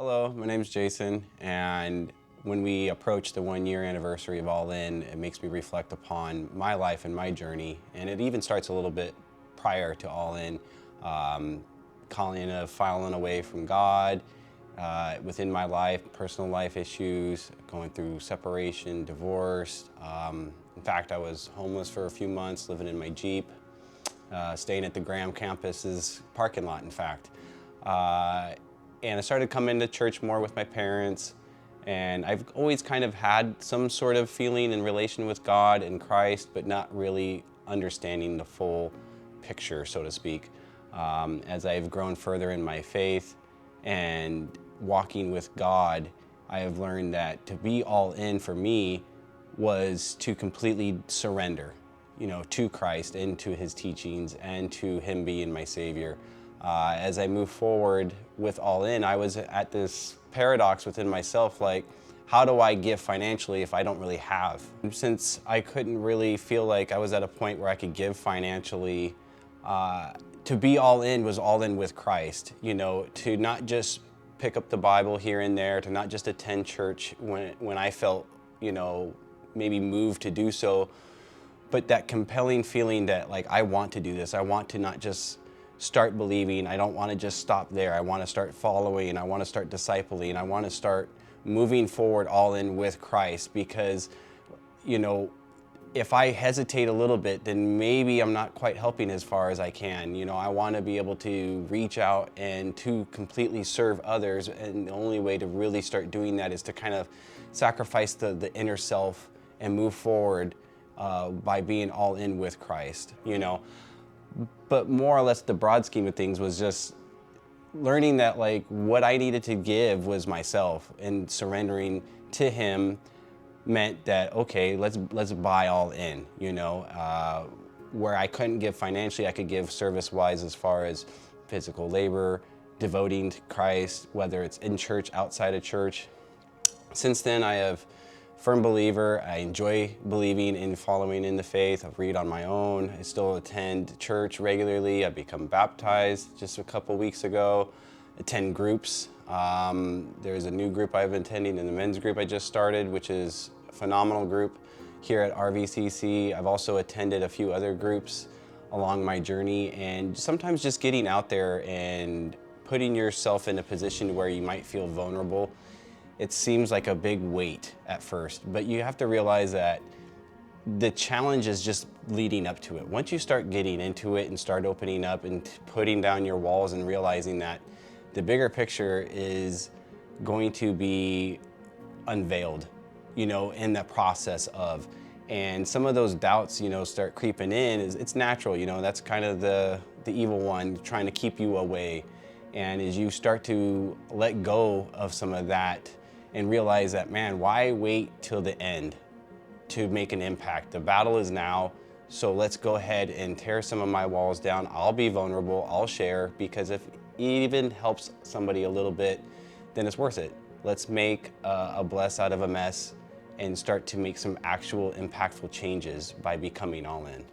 Hello, my name is Jason, and when we approach the 1 year anniversary of All In, it makes me reflect upon my life and my journey, and it even starts a little bit prior to All In, calling of filing away from God, within my life, personal life issues, going through separation, divorce. In fact, I was homeless for a few months, living in my Jeep, staying at the Graham campus's parking lot, in fact. And I started coming to church more with my parents, and I've always kind of had some sort of feeling in relation with God and Christ, but not really understanding the full picture, so to speak. As I've grown further in my faith and walking with God, I have learned that to be all in for me was to completely surrender, to Christ and to his teachings and to him being my Savior. As I move forward with All In, I was at this paradox within myself, like, how do I give financially if I don't really have? Since I couldn't really feel like I was at a point where I could give financially, to be all in was all in with Christ, to not just pick up the Bible here and there, to not just attend church when I felt, maybe moved to do so, but that compelling feeling that, like, I want to do this. I want to not just start believing. I don't want to just stop there. I want to start following. I want to start discipling. I want to start moving forward all in with Christ, because, if I hesitate a little bit, then maybe I'm not quite helping as far as I can. I want to be able to reach out and to completely serve others. And the only way to really start doing that is to kind of sacrifice the inner self and move forward by being all in with Christ, But more or less the broad scheme of things was just learning that, like, what I needed to give was myself, and surrendering to him meant that, okay, let's buy all in, where I couldn't give financially, I could give service-wise as far as physical labor, devoting to Christ, whether it's in church, outside of church. Since then, I have firm believer. I enjoy believing and following in the faith. I read on my own. I still attend church regularly. I've become baptized just a couple weeks ago. Attend groups. There's a new group I've been attending in the men's group I just started, which is a phenomenal group here at RVCC. I've also attended a few other groups along my journey, and sometimes just getting out there and putting yourself in a position where you might feel vulnerable. It seems like a big weight at first, but you have to realize that the challenge is just leading up to it. Once you start getting into it and start opening up and putting down your walls and realizing that the bigger picture is going to be unveiled, in the process of, and some of those doubts, start creeping in. It's natural, that's kind of the evil one trying to keep you away. And as you start to let go of some of that and realize that, man, why wait till the end to make an impact? The battle is now, so let's go ahead and tear some of my walls down. I'll be vulnerable, I'll share, because if it even helps somebody a little bit, then it's worth it. Let's make a bless out of a mess and start to make some actual impactful changes by becoming all in.